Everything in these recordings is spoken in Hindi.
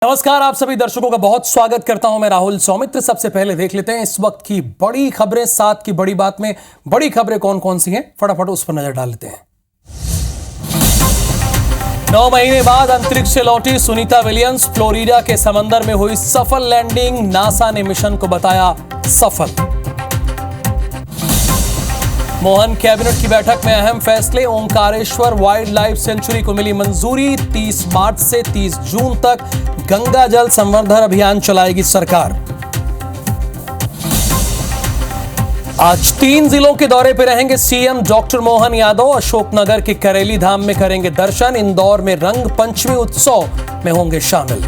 नमस्कार, आप सभी दर्शकों का बहुत स्वागत करता हूं मैं राहुल सौमित्र। सबसे पहले देख लेते हैं इस वक्त की बड़ी खबरें। साथ की बड़ी बात में बड़ी खबरें कौन कौन सी हैं, फटाफट उस पर नजर डाल लेते हैं। 9 महीने बाद अंतरिक्ष से लौटी सुनीता विलियम्स, फ्लोरिडा के समंदर में हुई सफल लैंडिंग। नासा ने मिशन को बताया सफल। मोहन कैबिनेट की बैठक में अहम फैसले। ओंकारेश्वर वाइल्ड लाइफ सेंचुरी को मिली मंजूरी। 30 मार्च से 30 जून तक गंगा जल संवर्धन अभियान चलाएगी सरकार। आज 3 जिलों के दौरे पर रहेंगे सीएम डॉक्टर मोहन यादव। अशोकनगर के करेली धाम में करेंगे दर्शन। इंदौर में रंग पंचमी उत्सव में होंगे शामिल।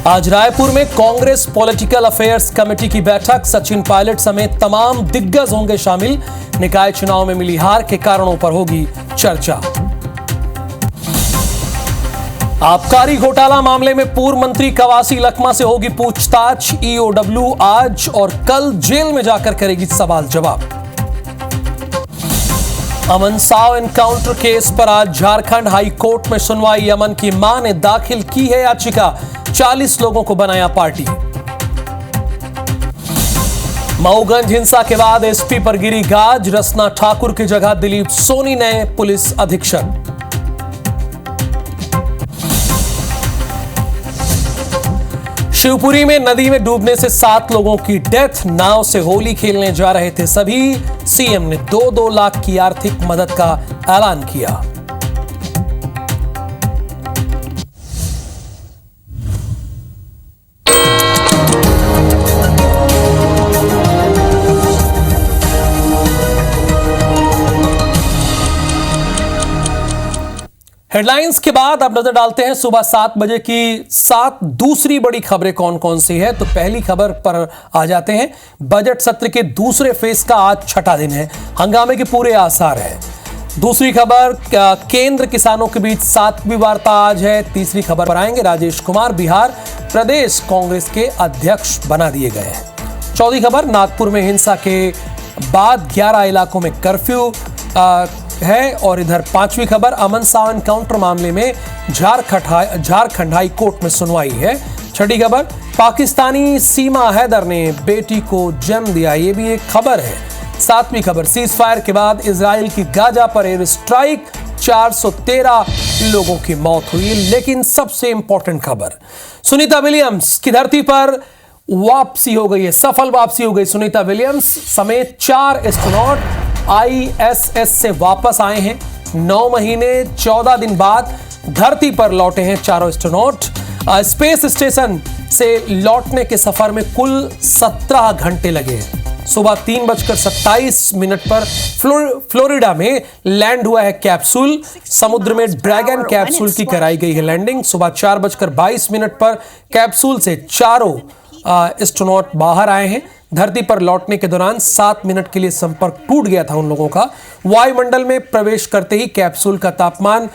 आज रायपुर में कांग्रेस पॉलिटिकल अफेयर्स कमेटी की बैठक। सचिन पायलट समेत तमाम दिग्गज होंगे शामिल। निकाय चुनाव में मिली हार के कारणों पर होगी चर्चा। आबकारी घोटाला मामले में पूर्व मंत्री कवासी लखमा से होगी पूछताछ। ईओडब्ल्यू आज और कल जेल में जाकर करेगी सवाल जवाब। अमन साव एनकाउंटर केस पर आज झारखंड हाई कोर्ट में सुनवाई। अमन की मां ने दाखिल की है याचिका। 40 लोगों को बनाया पार्टी। मऊगंज हिंसा के बाद एसपी पर गिरी गाज। रसना ठाकुर की जगह दिलीप सोनी नए पुलिस अधीक्षक। शिवपुरी में नदी में डूबने से 7 लोगों की डेथ। नाव से होली खेलने जा रहे थे सभी। सीएम ने 2-2 लाख की आर्थिक मदद का ऐलान किया। हेडलाइंस के बाद अब नजर डालते हैं सुबह 7 बजे की 7 दूसरी बड़ी खबरें कौन कौन सी है। तो पहली खबर पर आ जाते हैं। बजट सत्र के दूसरे फेज का आज छठा दिन है। हंगामे के पूरे आसार हैं। दूसरी खबर, केंद्र किसानों के बीच 7वीं वार्ता आज है। तीसरी खबर पर आएंगे, राजेश कुमार बिहार प्रदेश कांग्रेस के अध्यक्ष बना दिए गए हैं। चौथी खबर, नागपुर में हिंसा के बाद 11 इलाकों में कर्फ्यू है। और इधर 5वीं खबर, अमन साव एनकाउंटर मामले में झारखंड हाई कोर्ट में सुनवाई है। छठी खबर, पाकिस्तानी सीमा हैदर ने बेटी को जन्म दिया, ये भी एक खबर है। 7वीं खबर, सीज फायर के बाद इजराइल की गाजा पर एयर स्ट्राइक, 413 लोगों की मौत हुई। लेकिन सबसे इंपॉर्टेंट खबर, सुनीता विलियम्स की धरती पर वापसी हो गई है, सफल वापसी हो गई। सुनीता विलियम्स समेत 4 एस्ट्रोनॉट आईएसएस से वापस आए हैं। 9 महीने 14 दिन बाद धरती पर लौटे हैं चारों एस्ट्रोनॉट। स्पेस स्टेशन से लौटने के सफर में कुल 17 घंटे लगे। सुबह 3:27 पर फ्लोरिडा में लैंड हुआ है कैप्सूल। समुद्र में ड्रैगन कैप्सूल की कराई गई है लैंडिंग। सुबह 4:22 पर कैप्सूल से चारों एस्ट्रोनॉट बाहर आए हैं। धरती पर लौटने के दौरान 7 मिनट के लिए संपर्क टूट गया था उन लोगों का। वायुमंडल में प्रवेश करते ही कैप्सूल का तापमान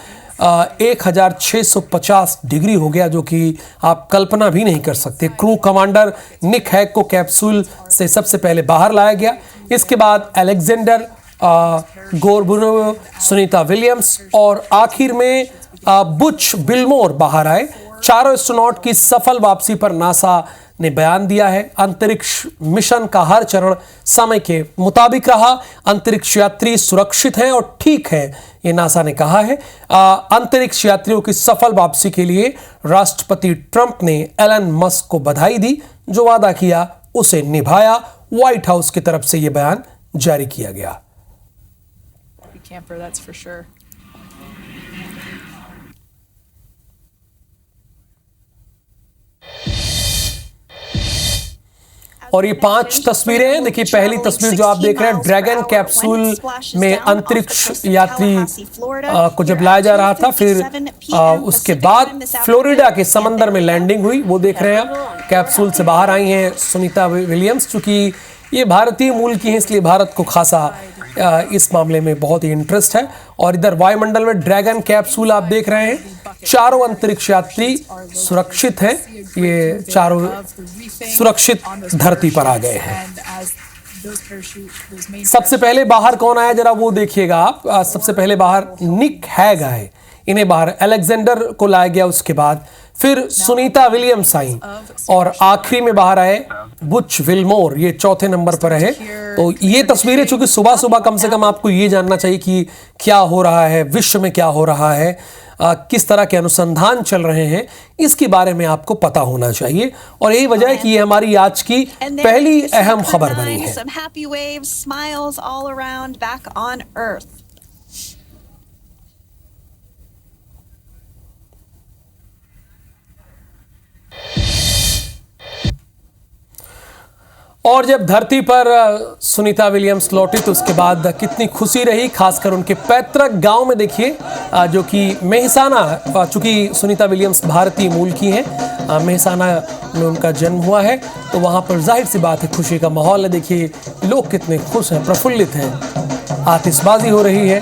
1650 डिग्री हो गया, जो कि आप कल्पना भी नहीं कर सकते। क्रू कमांडर निक हैग को कैप्सूल से सबसे पहले बाहर लाया गया। इसके बाद अलेक्जेंडर गोरबुनोव, सुनीता विलियम्स और आखिर में बुच बिल्मोर बाहर आए। चारों एस्ट्रोनॉट की सफल वापसी पर नासा ने बयान दिया है। अंतरिक्ष मिशन का हर चरण समय के मुताबिक रहा। अंतरिक्ष यात्री सुरक्षित हैं और ठीक है, ये नासा ने कहा है। अंतरिक्ष यात्रियों की सफल वापसी के लिए राष्ट्रपति ट्रंप ने एलन मस्क को बधाई दी। जो वादा किया उसे निभाया। व्हाइट हाउस की तरफ से यह बयान जारी किया गया। और ये 5 तस्वीरें हैं। देखिए, पहली तस्वीर जो आप देख रहे हैं, ड्रैगन कैप्सूल में अंतरिक्ष यात्री को जब लाया जा रहा था, फिर उसके बाद फ्लोरिडा के समंदर में लैंडिंग हुई, वो देख रहे हैं आप। कैप्सूल से बाहर आई हैं सुनीता विलियम्स। चूंकि ये भारतीय मूल की हैं, इसलिए भारत को खासा इस मामले में बहुत ही इंटरेस्ट है। और इधर वायुमंडल में ड्रैगन कैप्सूल आप देख रहे हैं। चारों अंतरिक्ष यात्री सुरक्षित हैं। ये चारों सुरक्षित धरती पर आ गए हैं। सबसे पहले बाहर कौन आया, जरा वो देखिएगा आप। सबसे पहले बाहर निक हैग आए। इन्हें बाहर अलेक्जेंडर को लाया गया, उसके बाद फिर सुनीता विलियम्स आई और आखिरी में बाहर आए बुच विल्मोर, ये चौथे नंबर पर रहे। तो ये तस्वीरें, चूंकि सुबह सुबह कम से कम आपको ये जानना चाहिए कि क्या हो रहा है विश्व में, क्या हो रहा है, किस तरह के अनुसंधान चल रहे हैं, इसके बारे में आपको पता होना चाहिए। और यही वजह है कि ये हमारी आज की पहली अहम खबर बनी है। और जब धरती पर सुनीता विलियम्स लौटी तो उसके बाद कितनी खुशी रही, खासकर उनके पैतृक गांव में। देखिए जो कि मेहसाना, चूंकि सुनीता विलियम्स भारतीय मूल की हैं, मेहसाना में उनका जन्म हुआ है, तो वहां पर जाहिर सी बात है खुशी का माहौल है। देखिए लोग कितने खुश हैं, प्रफुल्लित हैं, आतिशबाजी हो रही है।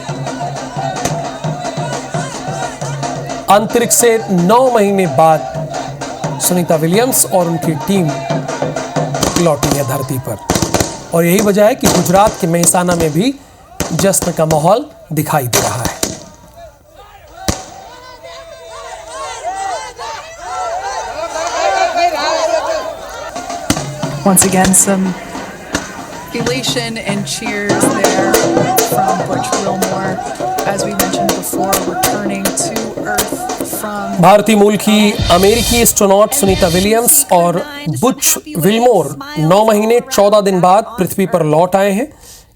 अंतरिक्ष से 9 महीने बाद सुनीता विलियम्स और उनकी टीम लौटी है धरती पर, और यही वजह है कि गुजरात के मेहसाना में भी जश्न का माहौल दिखाई दे रहा है। Once again, some elation and cheers there from Butch Wilmore, as we mentioned before, returning to Earth from भारतीय मूल की अमेरिकी एस्ट्रोनॉट सुनीता विलियम्स और बुच विल्मोर 9 महीने 14 दिन बाद पृथ्वी पर लौट आए हैं।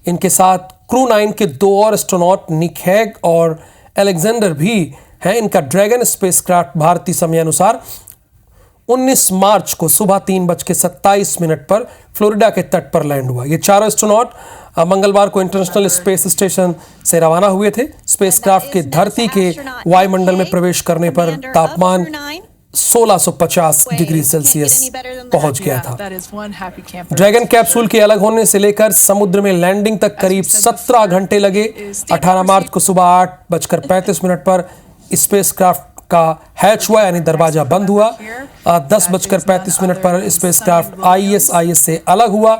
इनके साथ क्रू 9 के 2 और एस्ट्रोनॉट निक हैग और अलेक्जेंडर भी हैं। इनका ड्रैगन स्पेसक्राफ्ट भारतीय समय अनुसार 19 मार्च को सुबह 3:27 पर फ्लोरिडा के तट पर लैंड हुआ। ये चारों एस्ट्रोनॉट मंगलवार को इंटरनेशनल स्पेस स्टेशन से रवाना हुए थे। स्पेसक्राफ्ट के धरती के वायुमंडल में प्रवेश करने पर तापमान 1650 डिग्री सेल्सियस पहुंच गया था। ड्रैगन कैप्सूल के अलग होने से लेकर समुद्र में लैंडिंग तक करीब 17 घंटे लगे। 18 मार्च को सुबह 8:35 पर स्पेसक्राफ्ट का हैच हुआ, यानी दरवाजा बंद हुआ। 10:35 पर स्पेसक्राफ्ट ISS से अलग हुआ।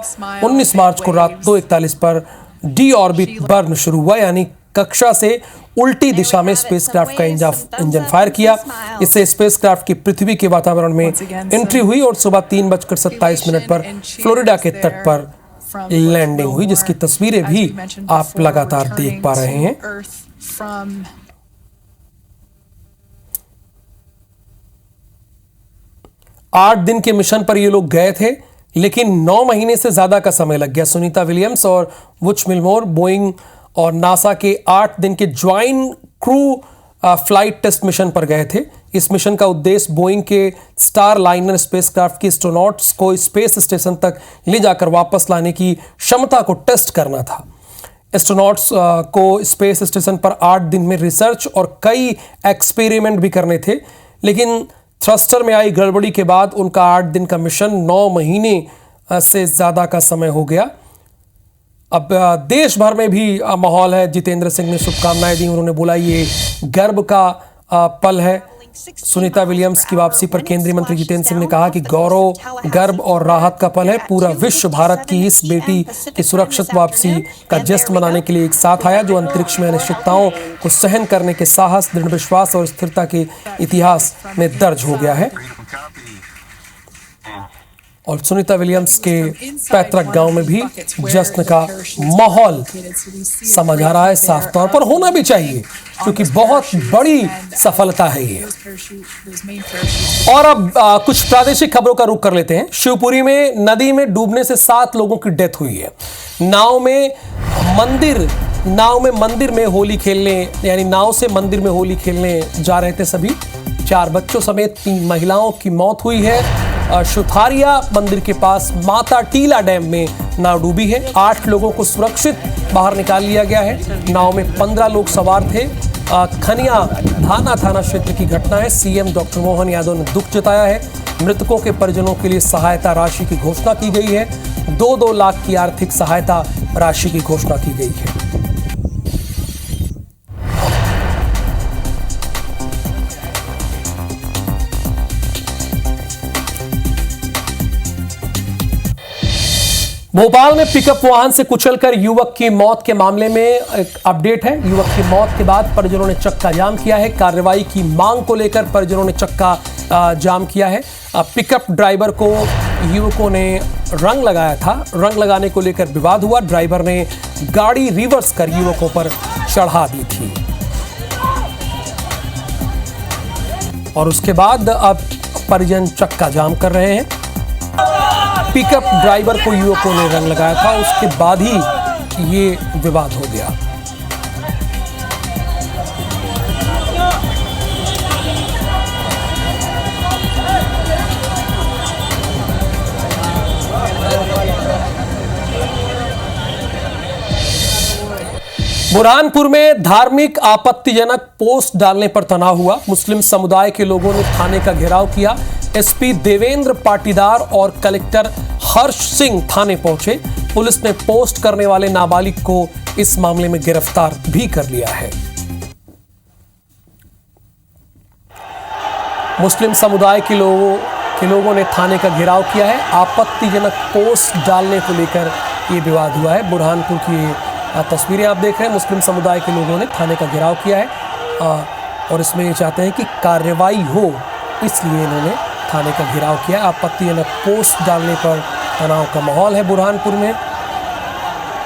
19 मार्च को रात 2:41 पर डी ऑर्बिट बर्न शुरू हुआ, यानी कक्षा से उल्टी दिशा में स्पेसक्राफ्ट का इंजन फायर किया। इससे स्पेसक्राफ्ट की पृथ्वी के वातावरण में एंट्री हुई और सुबह 3:27 पर फ्लोरिडा के तट पर लैंडिंग हुई, जिसकी तस्वीरें भी आप लगातार देख पा रहे हैं। 8 दिन के मिशन पर ये लोग गए थे, लेकिन 9 महीने से ज्यादा का समय लग गया। सुनीता विलियम्स और बुच विल्मोर बोइंग और नासा के 8 दिन के joint crew flight test mission पर गए थे। इस मिशन का उद्देश्य बोइंग के स्टार लाइनर स्पेसक्राफ्ट के एस्ट्रोनॉट्स को स्पेस स्टेशन तक ले जाकर वापस लाने की क्षमता को टेस्ट करना था। एस्ट्रोनॉट्स को स्पेस स्टेशन पर 8 दिन में रिसर्च और कई एक्सपेरिमेंट भी करने थे, लेकिन थ्रस्टर में आई गड़बड़ी के बाद उनका 8 दिन का मिशन 9 महीने से ज़्यादा का समय हो गया। अब देश भर में भी माहौल है। जितेंद्र सिंह ने शुभकामनाएं दी, उन्होंने बोला ये गर्व का पल है। सुनीता विलियम्स की वापसी पर केंद्रीय मंत्री जितेंद्र सिंह ने कहा कि गौरव, गर्व और राहत का पल है। पूरा विश्व भारत की इस बेटी की सुरक्षित वापसी का जश्न मनाने के लिए एक साथ आया, जो अंतरिक्ष में अनिश्चितताओं को सहन करने के साहस, दृढ़ विश्वास और स्थिरता के इतिहास में दर्ज हो गया है। और सुनीता विलियम्स के पैतृक गांव में भी जश्न का माहौल समझ आ रहा है, साफ तौर पर होना भी चाहिए, क्योंकि बहुत बड़ी सफलता है ये। और अब कुछ प्रादेशिक खबरों का रुख कर लेते हैं। शिवपुरी में नदी में डूबने से 7 लोगों की डेथ हुई है। नाव में मंदिर में होली खेलने, यानी नाव से मंदिर में होली खेलने जा रहे थे सभी। 4 बच्चों समेत 3 महिलाओं की मौत हुई है। सुथारिया मंदिर के पास माता टीला डैम में नाव डूबी है। 8 लोगों को सुरक्षित बाहर निकाल लिया गया है। नाव में 15 लोग सवार थे। खनिया धाना थाना क्षेत्र की घटना है। सीएम डॉक्टर मोहन यादव ने दुख जताया है। मृतकों के परिजनों के लिए सहायता राशि की घोषणा की गई है। 2-2 लाख की आर्थिक सहायता राशि की घोषणा की गई है। भोपाल में पिकअप वाहन से कुचलकर युवक की मौत के मामले में एक अपडेट है। युवक की मौत के बाद परिजनों ने चक्का जाम किया है। कार्रवाई की मांग को लेकर परिजनों ने चक्का जाम किया है। पिकअप ड्राइवर को युवकों ने रंग लगाया था। रंग लगाने को लेकर विवाद हुआ। ड्राइवर ने गाड़ी रिवर्स कर युवकों पर चढ़ा दी थी और उसके बाद अब परिजन चक्का जाम कर रहे हैं। पिकअप ड्राइवर को युवकों ने रंग लगाया था, उसके बाद ही ये विवाद हो गया। बुरहानपुर में धार्मिक आपत्तिजनक पोस्ट डालने पर तनाव हुआ। मुस्लिम समुदाय के लोगों ने थाने का घेराव किया। एसपी देवेंद्र पाटीदार और कलेक्टर हर्ष सिंह थाने पहुंचे। पुलिस ने पोस्ट करने वाले नाबालिग को इस मामले में गिरफ्तार भी कर लिया है। मुस्लिम समुदाय के लोगों ने थाने का घेराव किया है। आपत्तिजनक पोस्ट डालने को लेकर यह विवाद हुआ है। बुरहानपुर की तस्वीरें आप देख रहे हैं। मुस्लिम समुदाय के लोगों ने थाने का घेराव किया है और इसमें ये चाहते हैं कि कार्रवाई हो, इसलिए इन्होंने थाने का घेराव किया है। आपत्तिजनक पोस्ट डालने पर तनाव का माहौल है बुरहानपुर में।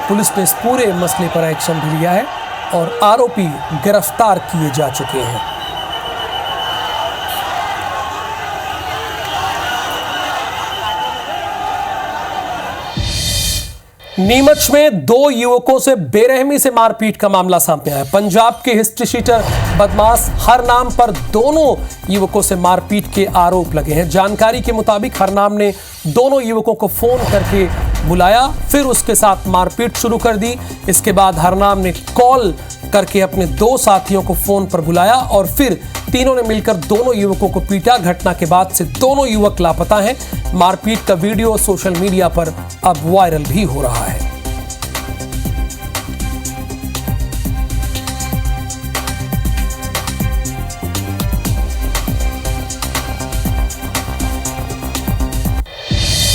पुलिस ने इस पूरे मसले पर एक्शन भी लिया है और आरोपी गिरफ्तार किए जा चुके हैं। नीमच में 2 युवकों से बेरहमी से मारपीट का मामला सामने आया। पंजाब के हिस्ट्री शीटर बदमाश हरनाम पर दोनों युवकों से मारपीट के आरोप लगे हैं। जानकारी के मुताबिक हरनाम ने दोनों युवकों को फोन करके बुलाया, फिर उसके साथ मारपीट शुरू कर दी। इसके बाद हरनाम ने कॉल करके अपने 2 साथियों को फोन पर बुलाया और फिर तीनों ने मिलकर दोनों युवकों को पीटा। घटना के बाद से दोनों युवक लापता हैं। मारपीट का वीडियो सोशल मीडिया पर अब वायरल भी हो रहा है।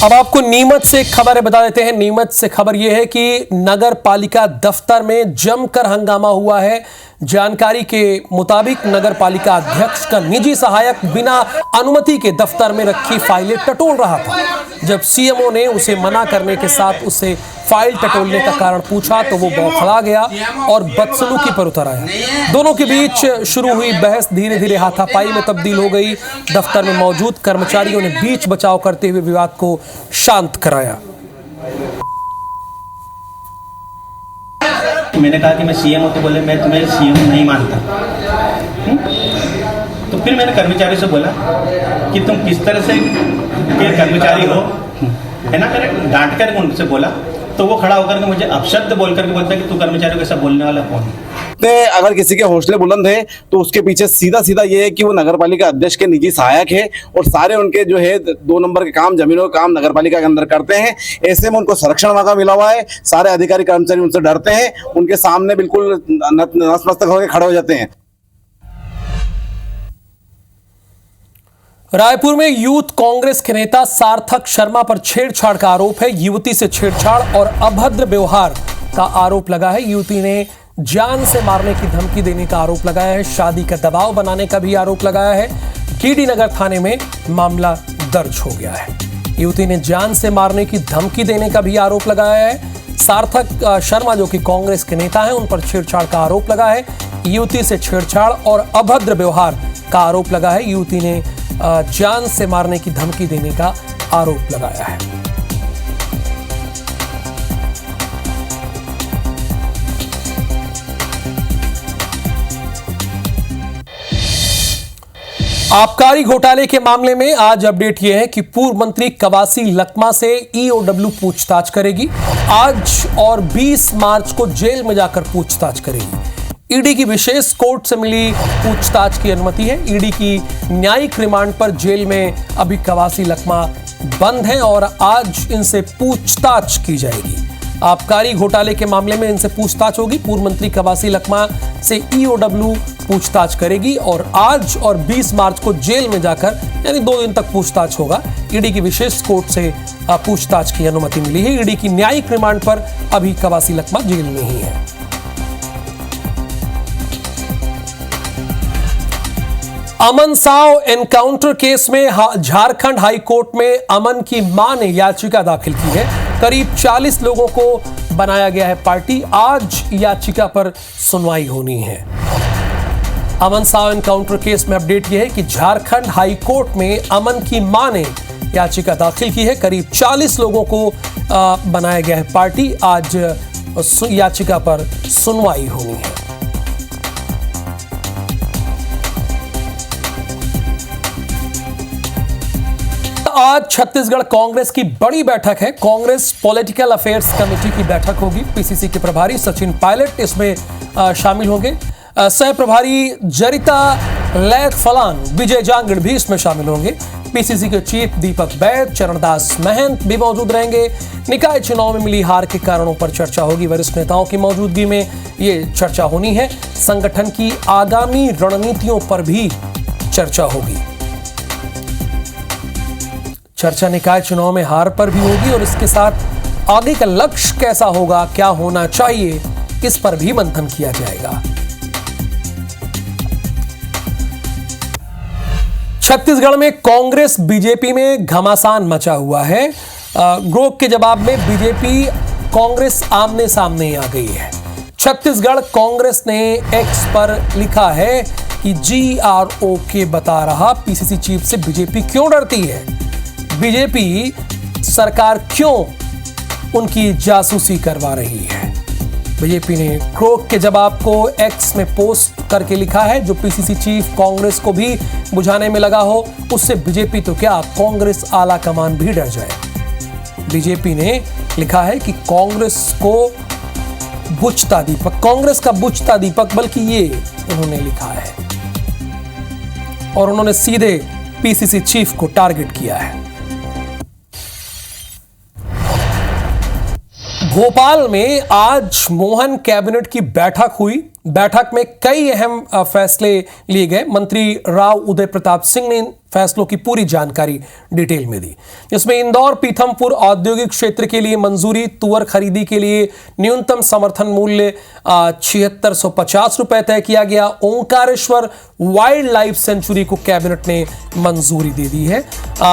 अब आपको नीमच से खबर बता देते हैं। नीमच से खबर यह है कि नगर पालिका दफ्तर में जमकर हंगामा हुआ है। जानकारी के मुताबिक नगर पालिका अध्यक्ष का निजी सहायक बिना अनुमति के दफ्तर में रखी फाइलें टटोल रहा था। जब सीएमओ ने उसे मना करने के साथ उसे फाइल टटोलने का कारण पूछा तो वो बौखला गया और बदसलूकी पर उतर आया। दोनों के बीच शुरू हुई बहस धीरे धीरे हाथापाई में तब्दील हो गई। दफ्तर में मौजूद कर्मचारियों ने बीच बचाव करते हुए विवाद को शांत कराया। मैंने कहा कि मैं सीएम हूं, तो बोले मैं तुम्हें सीएम नहीं मानता। तो फिर मैंने कर्मचारी से बोला कि तुम किस तरह से के कर्मचारी हो, है ना। मैंने डांट कर उनसे बोला तो वो खड़ा होकर के मुझे अपशब्द बोल करके बोलता है कि तू कर्मचारी को ऐसा बोलने वाला कौन है। अगर किसी के हौसले बुलंद है तो उसके पीछे सीधा सीधा ये है कि वो नगरपालिका अध्यक्ष के निजी सहायक है और सारे उनके जो है 2 नंबर के काम, जमीनों के काम नगरपालिका के अंदर करते हैं। ऐसे में उनको संरक्षण मौका मिला हुआ है। सारे अधिकारी कर्मचारी उनसे डरते हैं, उनके सामने बिल्कुल नतमस्तक होकर खड़े हो जाते हैं। रायपुर में यूथ कांग्रेस के नेता सार्थक शर्मा पर छेड़छाड़ का आरोप है। युवती से छेड़छाड़ और अभद्र व्यवहार का आरोप लगा है। युवती ने जान से मारने की धमकी देने का आरोप लगाया है। शादी का दबाव बनाने का भी आरोप लगाया है। कीडी नगर थाने में मामला दर्ज हो गया है। युवती ने जान से मारने की धमकी देने का भी आरोप लगाया है। सार्थक शर्मा जो कि कांग्रेस के नेता हैं, उन पर छेड़छाड़ का आरोप लगा है। युवती से छेड़छाड़ और अभद्र व्यवहार का आरोप लगा है। युवती ने जान से मारने की धमकी देने का आरोप लगाया है। आबकारी घोटाले के मामले में आज अपडेट यह है कि पूर्व मंत्री कवासी लखमा से ईओडब्ल्यू पूछताछ करेगी। आज और 20 मार्च को जेल में जाकर पूछताछ करेगी। ईडी की विशेष कोर्ट से मिली पूछताछ की अनुमति है। ईडी की न्यायिक रिमांड पर जेल में अभी कवासी लखमा बंद हैं और आज इनसे पूछताछ की जाएगी। आबकारी घोटाले के मामले में इनसे पूछताछ होगी। पूर्व मंत्री कवासी लखमा से ईओडब्ल्यू पूछताछ करेगी और आज और 20 मार्च को जेल में जाकर यानी 2 दिन तक पूछताछ होगा। ईडी की विशेष कोर्ट से पूछताछ की अनुमति मिली है। ईडी की न्यायिक रिमांड पर अभी कवासी लखमा जेल में ही है। अमन साव एनकाउंटर केस में झारखंड हाई कोर्ट में अमन की मां ने याचिका दाखिल की है। करीब 40 लोगों को बनाया गया है पार्टी। आज याचिका पर सुनवाई होनी है। अमन साव एनकाउंटर केस में अपडेट यह है कि झारखंड हाई कोर्ट में अमन की मां ने याचिका दाखिल की है। करीब 40 लोगों को बनाया गया है पार्टी। आज याचिका पर सुनवाई होनी है। आज छत्तीसगढ़ कांग्रेस की बड़ी बैठक है। कांग्रेस पॉलिटिकल अफेयर्स कमेटी की बैठक होगी। पीसीसी के प्रभारी सचिन पायलट इसमें शामिल होंगे। सह प्रभारी जरिता लैथ फलान, विजय जांगड़ भी इसमें शामिल होंगे। पीसीसी के चीफ दीपक बैद, चरणदास महंत भी मौजूद रहेंगे। निकाय चुनाव में मिली हार के कारणों पर चर्चा होगी। वरिष्ठ नेताओं की मौजूदगी में ये चर्चा होनी है। संगठन की आगामी रणनीतियों पर भी चर्चा होगी। चर्चा निकाय चुनाव में हार पर भी होगी और इसके साथ आगे का लक्ष्य कैसा होगा, क्या होना चाहिए, इस पर भी मंथन किया जाएगा। छत्तीसगढ़ में कांग्रेस बीजेपी में घमासान मचा हुआ है। ग्रोक के जवाब में बीजेपी कांग्रेस आमने सामने आ गई है। छत्तीसगढ़ कांग्रेस ने एक्स पर लिखा है कि GROK बता रहा पीसीसी चीफ से बीजेपी क्यों डरती है, बीजेपी सरकार क्यों उनकी जासूसी करवा रही है। बीजेपी ने क्रोक के जवाब को एक्स में पोस्ट करके लिखा है। जो पीसीसी चीफ कांग्रेस को भी बुझाने में लगा हो, उससे बीजेपी तो क्या कांग्रेस आला कमान भी डर जाए। बीजेपी ने लिखा है कि कांग्रेस को बुझता दीपक, कांग्रेस का बुझता दीपक, बल्कि ये उन्होंने लिखा है और उन्होंने सीधे पीसीसी चीफ को टारगेट किया है। भोपाल में आज मोहन कैबिनेट की बैठक हुई। बैठक में कई अहम फैसले लिए गए। मंत्री राव उदय प्रताप सिंह ने फैसलों की पूरी जानकारी डिटेल में दी, जिसमें इंदौर पीथमपुर औद्योगिक क्षेत्र के लिए मंजूरी, तुअर खरीदी के लिए न्यूनतम समर्थन मूल्य 7650 रुपए तय किया गया। ओंकारेश्वर वाइल्ड लाइफ सेंचुरी को कैबिनेट ने मंजूरी दे दी है।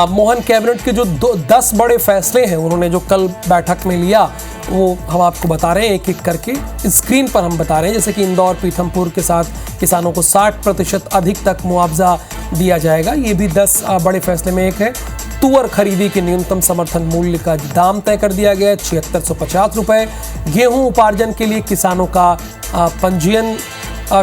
मोहन कैबिनेट के जो 10 बड़े फैसले हैं उन्होंने जो कल बैठक में लिया वो हम आपको बता रहे हैं एक एक करके, स्क्रीन पर हम बता रहे हैं। जैसे कि इंदौर पीथमपुर के साथ किसानों को 60% अधिक तक मुआवजा दिया जाएगा, ये भी 10 बड़े फैसले में एक है। तुअर खरीदी के न्यूनतम समर्थन मूल्य का दाम तय कर दिया गया 7650 रुपए। गेहूं उपार्जन के लिए किसानों का पंजीयन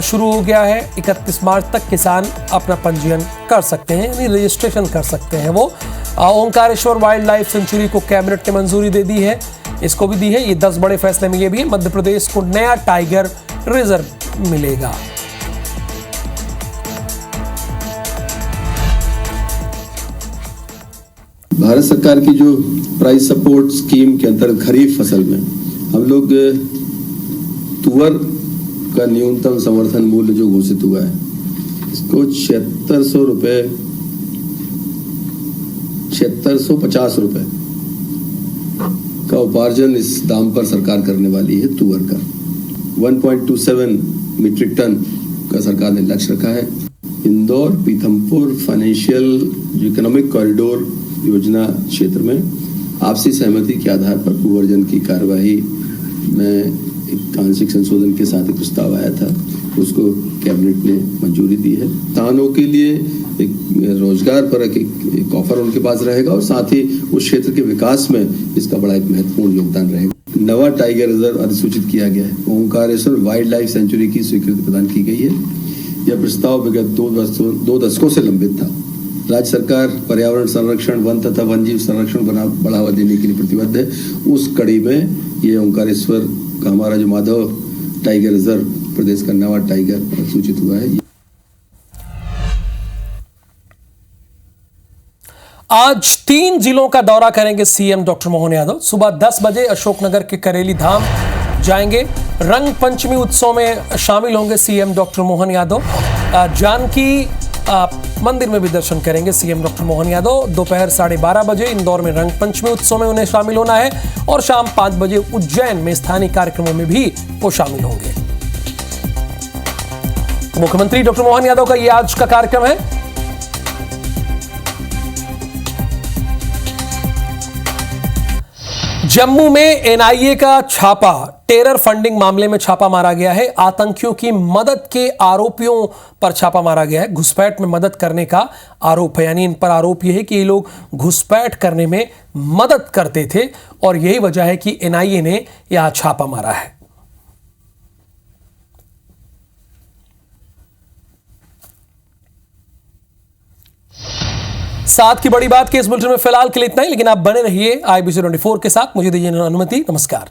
शुरू हो गया है। 31 मार्च तक किसान अपना पंजीयन कर सकते हैं, यानी रजिस्ट्रेशन कर सकते हैं वो। ओंकारेश्वर वाइल्ड लाइफ सेंचुरी को कैबिनेट ने मंजूरी दे दी है, इसको भी दी है। ये 10 बड़े फैसले में ये भी है। मध्य प्रदेश को नया टाइगर रिजर्व मिलेगा। भारत सरकार की जो प्राइस सपोर्ट स्कीम के अंतर्गत खरीफ फसल में हम लोग तुअर का न्यूनतम समर्थन मूल्य जो घोषित हुआ है इसको 7650 रुपए का उपार्जन इस दाम पर सरकार करने वाली है। तुअर का 1.27 मीट्रिक टन का सरकार ने लक्ष्य रखा है। Indore Pithampur financial economic corridor योजना क्षेत्र में आपसी सहमति के आधार पर भूअर्जन की कार्यवाही में एक आंशिक संशोधन के साथ एक प्रस्ताव आया था, उसको कैबिनेट ने मंजूरी दी है। किसानों के लिए एक रोजगार पर एक ऑफर उनके पास रहेगा और साथ ही उस क्षेत्र के विकास में इसका बड़ा एक महत्वपूर्ण योगदान रहेगा। नवा टाइगर रिजर्व अधिसूचित किया गया है। ओंकारेश्वर वाइल्ड लाइफ सेंचुरी की स्वीकृति प्रदान की गई है। यह प्रस्ताव विगत 2 दशकों से लंबित था। राज्य सरकार पर्यावरण संरक्षण, वन तथा वन्यजीव संरक्षण बढ़ावा देने के लिए प्रतिबद्ध है। उस कड़ी में ये ओंकारेश्वर का हमारा जो माधव टाइगर रिजर्व प्रदेश का नवा टाइगर सूचित हुआ है। आज 3 जिलों का दौरा करेंगे सीएम डॉक्टर मोहन यादव। सुबह 10 बजे अशोकनगर के करेली धाम जाएंगे। रंग पंचमी उत्सव में शामिल होंगे सीएम डॉक्टर मोहन यादव। जानकी मंदिर में भी दर्शन करेंगे सीएम डॉक्टर मोहन यादव। दोपहर 12:30 बजे इंदौर में रंग पंचमी उत्सव में उन्हें शामिल होना है और शाम 5 बजे उज्जैन में स्थानीय कार्यक्रमों में भी वो शामिल होंगे। मुख्यमंत्री डॉक्टर मोहन यादव का यह आज का कार्यक्रम है। जम्मू में एनआईए का छापा, टेरर फंडिंग मामले में छापा मारा गया है। आतंकियों की मदद के आरोपियों पर छापा मारा गया है। घुसपैठ में मदद करने का आरोप है, यानी इन पर आरोप यह है कि ये लोग घुसपैठ करने में मदद करते थे और यही वजह है कि एनआईए ने यहां छापा मारा है। साथ की बड़ी बात के इस बुलेटिन में फिलहाल के लिए इतना ही, लेकिन आप बने रहिए IBC 24 के साथ। मुझे दीजिए अनुमति। नमस्कार।